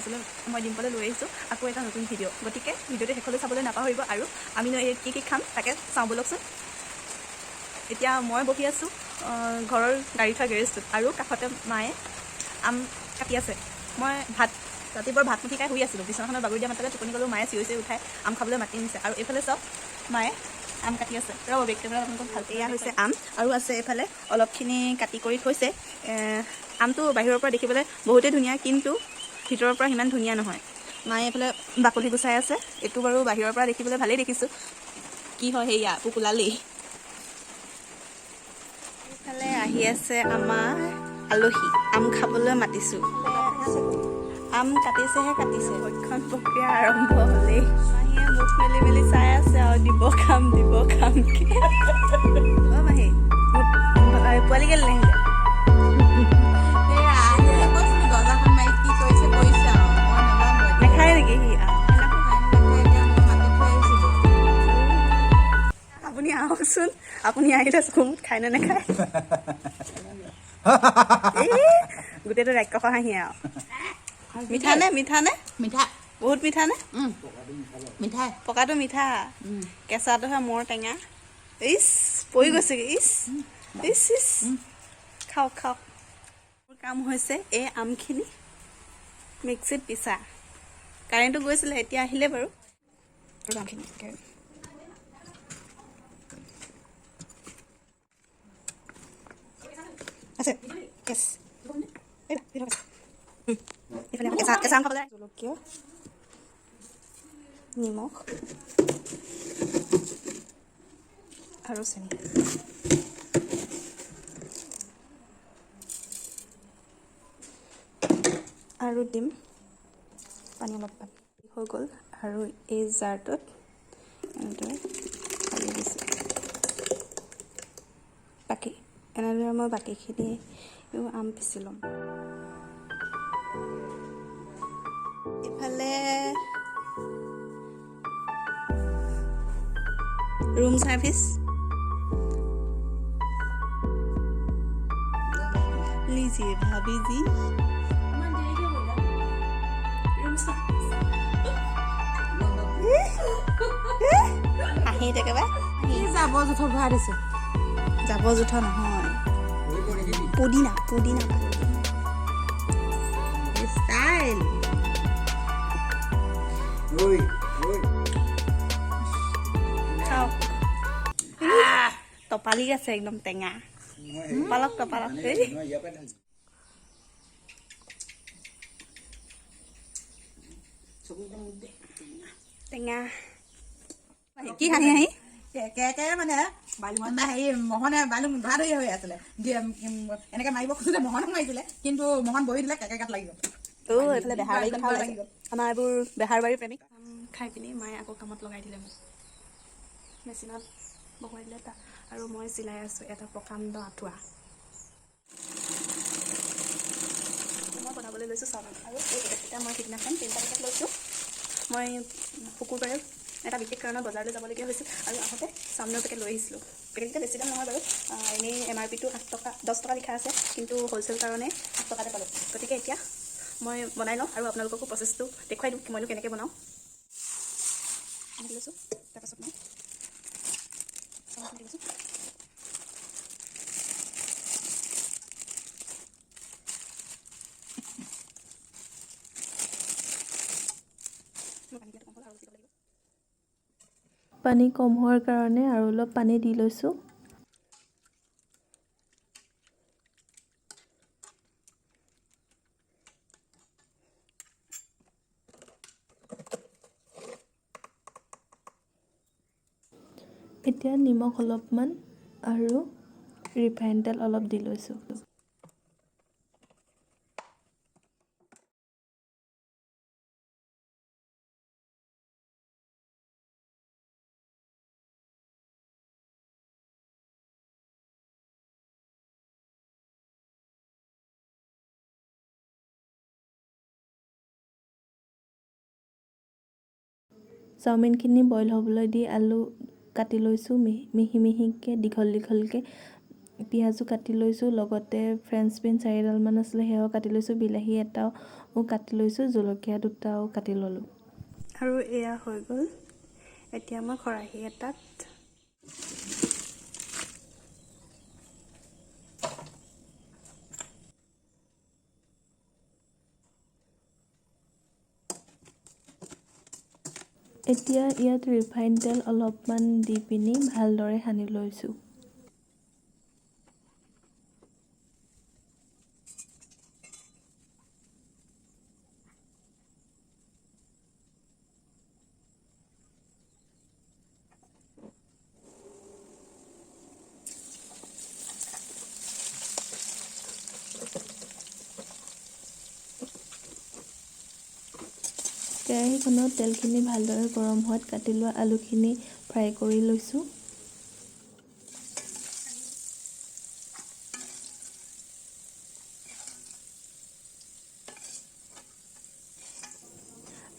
মাজলৈ মই ডিম্পলৈ লৈ আহিছোঁ আকৌ এটা নতুন ভিডিঅ'। গতিকে ভিডিঅ'টো শেষলৈ চাবলৈ নাপাহৰিব। আৰু আমিনো কি কি খাম তাকে চাওঁ ব'লকচোন। এতিয়া মই বহি আছোঁ ঘৰৰ গাড়ী থোৱা গেৰেজটোত, আৰু কাষতে মায়ে আম কাটি আছে। মই ৰাতিপুৱাৰ ভাত মুঠি খাই শুই আছিলোঁ। বিচনাখনত বাগৰি দিয়া মাত্ৰকে টোপনি গ'লোঁ। মায়ে চিঞৰি উঠাই আম খাবলৈ মাতি নিছে। আৰু এইফালে চাওক মায়ে আম কাটি আছে। ৰ'ব বেগ কেমেৰাত আপোনালোকক ভালকৈ এয়া হৈছে আম, আৰু আছে এইফালে অলপখিনি কাটি কৰি থৈছে। আমটো বাহিৰৰ পৰা দেখিবলৈ বহুতেই ধুনীয়া, কিন্তু ভিতৰৰ পৰা সিমান ধুনীয়া নহয়। মায়ে এইফালে বাকলি গুচাই আছে। এইটো বাৰু বাহিৰৰ পৰা দেখিবলৈ ভালেই দেখিছোঁ, কি হয় সেয়া পোক ওলালেই। এইফালে আহি আছে আমাৰ আলহী, আম খাবলৈ মাতিছোঁ। আম কাটিছে ভক্ষণ প্ৰক্ৰিয়া আৰম্ভ হ'লেই। মাহীয়ে মুখ মেলি চাই আছে আৰু দিব খাম কি। অ' মাহী পোৱালি কেলে নাহিলে? নেখায় নেকি সি? আপুনি আহকচোন, আপুনি আহিলে চকুমুঠ খায় নে নেখায়? গোটেইটো ৰাক্ষস হাঁহি আৰু। মিঠা নে? মিঠা বহুত মিঠা নে? মিঠাই পকাটো মিঠা, কেঁচাটোহে মোৰ টেঙা। ইচ পৰি গৈছেগৈ। ইচ খাওক। মোৰ কাম হৈছে এই আমখিনি মিক্সিত পিছা। কাৰেণ্টটো গৈছিলে, এতিয়া আহিলে বাৰু। আমখিনি আছে কেছ এইফালে কেঁচা আম খাবলৈ জলকীয়া, নিমখ আৰু চেনি। আৰু দিম পানী অলপমান। হৈ গ'ল, আৰু এই জাৰটোত এনেদৰে ঢালি দিছোঁ। এনেদৰে মই বাকীখিনিও আম পিচি ল'ম। এইফালে ৰুম চাৰ্ভিচ, লিজিয়ে ভাবি যি হাঁহিত একেবাৰে জাবৰ জোথৰ ভৰাই দিছে। জাবৰ জোথৰ নহয়, পুদিনা ষ্টাইল। খাওক। টপালি আছে একদম টেঙা। টপালক টেঙা। কি হাঁহি মানে হেৰি মোহনে বালুং ধৰা ধৰি হৈ আছিলে, এনেকে মাৰিব খোজোতে মোহনক মাৰিছিলে, কিন্তু মোহন বহি দিলে কেকে গাত লাগি গ'ল। এইফালে বেহাৰবাৰী কথা ওলাইছে। আমাৰ এইবোৰ বেহাৰবাৰী প্ৰেমিক। খাই পিনি মায়ে আকৌ কামত লগাই দিলে মোক, মেচিনত বহুৱাই দিলে তাত, আৰু মই চিলাই আছোঁ এটা প্ৰকাণ্ড আঁঠুৱা। মই বনাবলৈ লৈছোঁ চাওমিন, আৰু এতিয়া মই সিদিনাখন 3 তাৰিখত লৈছোঁ। মই শুকুৰবাৰে এটা বিশেষ কাৰণত বজাৰলৈ যাবলগীয়া হৈছিল, আৰু আহোঁতে চাওমিনৰ পেকেট লৈ আহিছিলোঁ। পেকেটকেইটা বেছি দাম নহয় বাৰু, এনেই MRPটো 10 টকা লিখা আছে, কিন্তু হ'লচেল কাৰণে 8 টকাতে পালোঁ। গতিকে এতিয়া মই বনাই লওঁ, আৰু আপোনালোককো প্ৰচেছটো দেখুৱাই দিওঁ মইনো কেনেকৈ বনাওঁ। আনি লৈছোঁ, তাৰপাছত মই চাওমিন লৈছোঁ। পানী কম হোৱাৰ কাৰণে আৰু অলপ পানী দি লৈছোঁ। এতিয়া নিমখ অলপমান আৰু ৰিফাইন তেল অলপ দি লৈছোঁ। চাওমিনখিনি বইল হ'বলৈ দি আলু কাটি লৈছোঁ মিহিকৈ দীঘলকৈ। পিঁয়াজো কাটি লৈছোঁ, লগতে ফ্ৰেঞ্চ বিন 4ডালমান আছিলে সেয়াও কাটি লৈছোঁ। বিলাহী এটাও কাটি লৈছোঁ, জলকীয়া দুটাও কাটি ল'লোঁ। আৰু এয়া হৈ গ'ল। এতিয়া মই খৰাহী এটাত এতিয়া ইয়াত ৰিফাইন তেল অলপমান দি পিনি ভালদৰে সানি লৈছোঁ। কেৰাহীখনত তেলখিনি ভালদৰে গৰম হোৱাত কাটি লোৱা আলুখিনি ফ্ৰাই কৰি লৈছোঁ।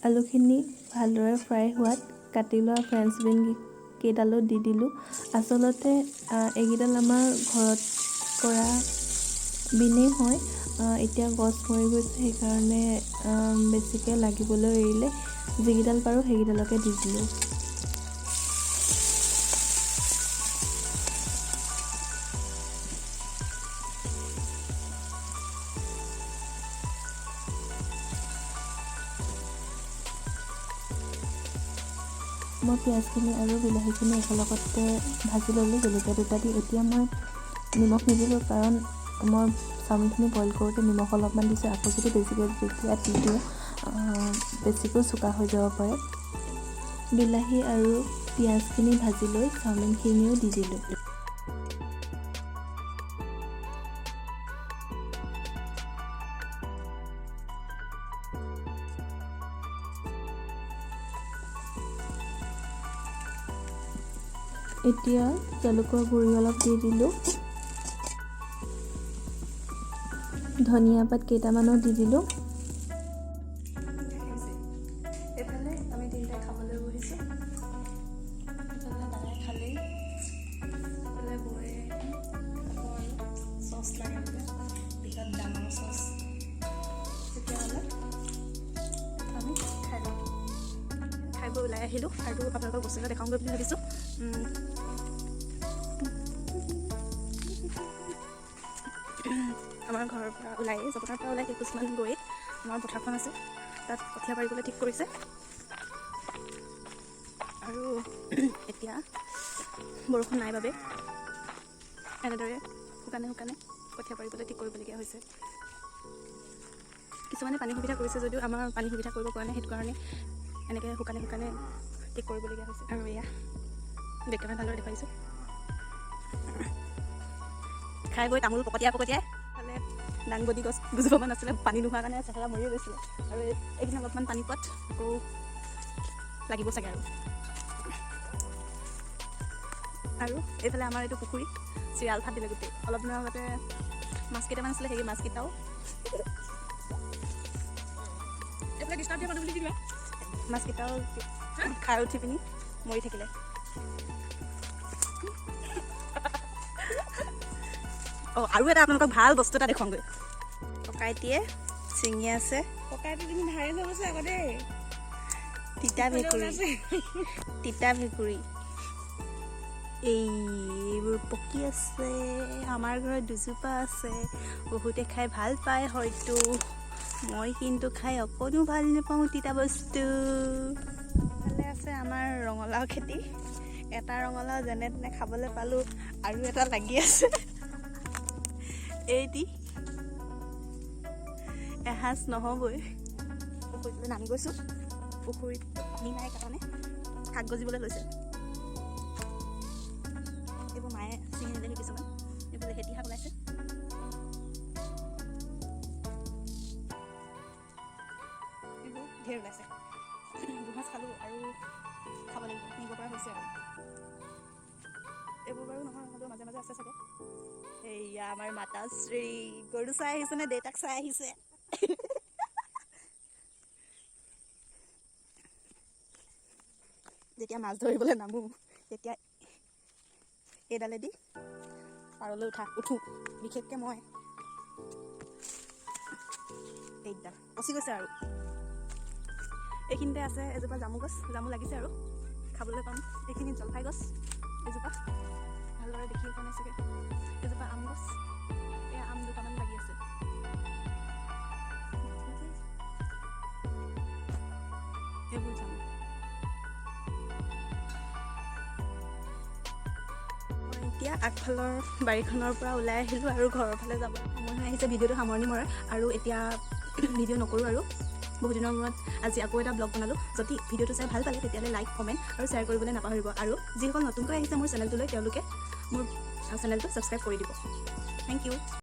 আলুখিনি ভালদৰে ফ্ৰাই হোৱাত কাটি লোৱা ফ্ৰেঞ্চ বিন কেইডালো দি দিলোঁ। আচলতে এইকেইডাল আমাৰ ঘৰত কৰা বিনেই হয়। এতিয়া গছ মৰি গৈছে, সেইকাৰণে বেছিকৈ লাগিবলৈ এৰিলে যিকেইডাল পাৰোঁ সেইকেইডালকে দি দিলোঁ। মই পিঁয়াজখিনি আৰু বিলাহীখিনি একেলগতে ভাজি ল'লোঁ জলকীয়া দুটা দি। এতিয়া মই নিমখ নিদিলোঁ, কাৰণ মই চাওমিনখিনি বইল কৰোঁতে নিমখ অলপমান দিছোঁ। আকৌ যদি বেছিকৈ যেতিয়া দি দিওঁ বেছিকৈ চোকা হৈ যাব পাৰে। বিলাহী আৰু পিঁয়াজখিনি ভাজি লৈ চাওমিনখিনিও দি দিলোঁ। এতিয়া জালুকৰ গুড়ি অলপ দি দিলোঁ। ধনিয়া পাত কেইটামানো দি দিলোঁ। এইফালে আমি তিনিটাই খাবলৈ বহিছোঁ। এইফালে দাদাই খালেই, এইফালে বৌয়ে আকৌ আৰু চচ লাগে বোলে, বিৰাট ডাঙৰ চচ। তেতিয়াহ'লে আমি খাই লওঁ। খাই বৈ ওলাই আহিলোঁ আৰু আপোনালোকক বস্তু এটা দেখাওঁগৈ বুলি ভাবিছোঁ। আমাৰ ঘৰৰ পৰা ওলাই, জপনাৰ পৰা ওলাই কিছুমান গৈ আমাৰ পথাৰখন আছে, তাত কঠীয়া পাৰিবলৈ ঠিক কৰিছে। আৰু এতিয়া বৰষুণ নাই বাবে এনেদৰে শুকানে শুকানে কঠীয়া পাৰিবলৈ ঠিক কৰিবলগীয়া হৈছে। কিছুমানে পানী সুবিধা কৰিছে যদিও আমাৰ পানী সুবিধা কৰিব পৰা নাই, সেইটো কাৰণে এনেকৈ শুকানে শুকানে ঠিক কৰিবলগীয়া হৈছে। আৰু এয়া বেগকেইটামান ভালদৰে দেখুৱাইছোঁ। খাই বৈ তামোল পকতিয়াই ফালে দাংবডি গছ দুজোপামান আছিলে, পানী নোহোৱাৰ কাৰণে চেহেৰা মৰিয়ে গৈছিলে। আৰু এইখিনি অলপমান পানী পোৱাত আকৌ লাগিব চাগে। আৰু এইফালে আমাৰ এইটো পুখুৰী চিৰাল ফাট দিলে গোটেই। অলপ দিনৰ আগতে মাছ কেইটামান আছিলে, সেই মাছকেইটাও খাই উঠি পিনি মৰি থাকিলে। আৰু এটা আপোনালোকক ভাল বস্তু এটা দেখুৱাওঁগৈ। ককাইটিয়ে ছিঙি আছে। ককাইটো তুমি ধাৰে যাবছে আকৌ দেই। তিতা ভেকুৰী এইবোৰ পকি আছে। আমাৰ ঘৰত দুজোপা আছে, বহুতে খাই ভাল পায় হয়তো, মই কিন্তু খাই অকণো ভাল নাপাওঁ তিতা বস্তু। ভালে আছে আমাৰ ৰঙালাও খেতি। এটা ৰঙালাও যেনে তেনে খাবলৈ পালোঁ, আৰু এটা লাগি আছে। এইটি এসাঁজ নহ'বই। পুখুৰীলৈ নামি গৈছোঁ। পুখুৰীত পানী নাই কাৰণে শাক গজিবলৈ লৈছে। এইবোৰ মায়ে ছিঙি নিলেহি কিছুমান। এইফালে খেতি শাক ওলাইছে। এইবোৰ ঢেৰ ওলাইছে। দুসাঁজ খালোঁ আৰু খাব লাগিব, নিব পৰা হৈছে আৰু। এইবোৰ বাৰু নহয়, হ'লেও মাজে মাজে আছে চাগে। এয়া আমাৰ মাতাশ্ৰী গৰু চাই আহিছে নে দেউতাক চাই আহিছে? যেতিয়া মাছ ধৰিবলৈ নামো, তেতিয়া এইডালেদি পাৰলৈ উঠো, বিশেষকৈ মই। এইকেইটা পচি গৈছে আৰু এইখিনিতে আছে এজোপা জামু গছ জামু লাগিছে আৰু খাবলৈ পাম এইখিনি জলফাই গছ এজোপা ভালদৰে দেখি পোৱা নাই চাগে এজোপা আম গছ এয়া আম দুটামান লাগি আছে এইবোৰ জামু মই এতিয়া আগফালৰ বাৰীখনৰ পৰা ওলাই আহিলোঁ আৰু ঘৰৰ ফালে যাব সময় হৈ আহিছে ভিডিঅ'টো সামৰণি মৰাৰ আৰু এতিয়া ভিডিঅ' নকৰোঁ আৰু বহুত দিনৰ মূৰত আজি আকৌ এটা ব্লগ বনালোঁ যদি ভিডিঅ'টো চাই ভাল পালে তেতিয়াহ'লে লাইক কমেণ্ট আৰু শ্বেয়াৰ কৰিবলৈ নাপাহৰিব আৰু যিসকল নতুনকৈ আহিছে মোৰ চেনেলটোলৈ তেওঁলোকে মোৰ চেনেলটো ছাবস্ক্ৰাইব কৰি দিব থেংক ইউ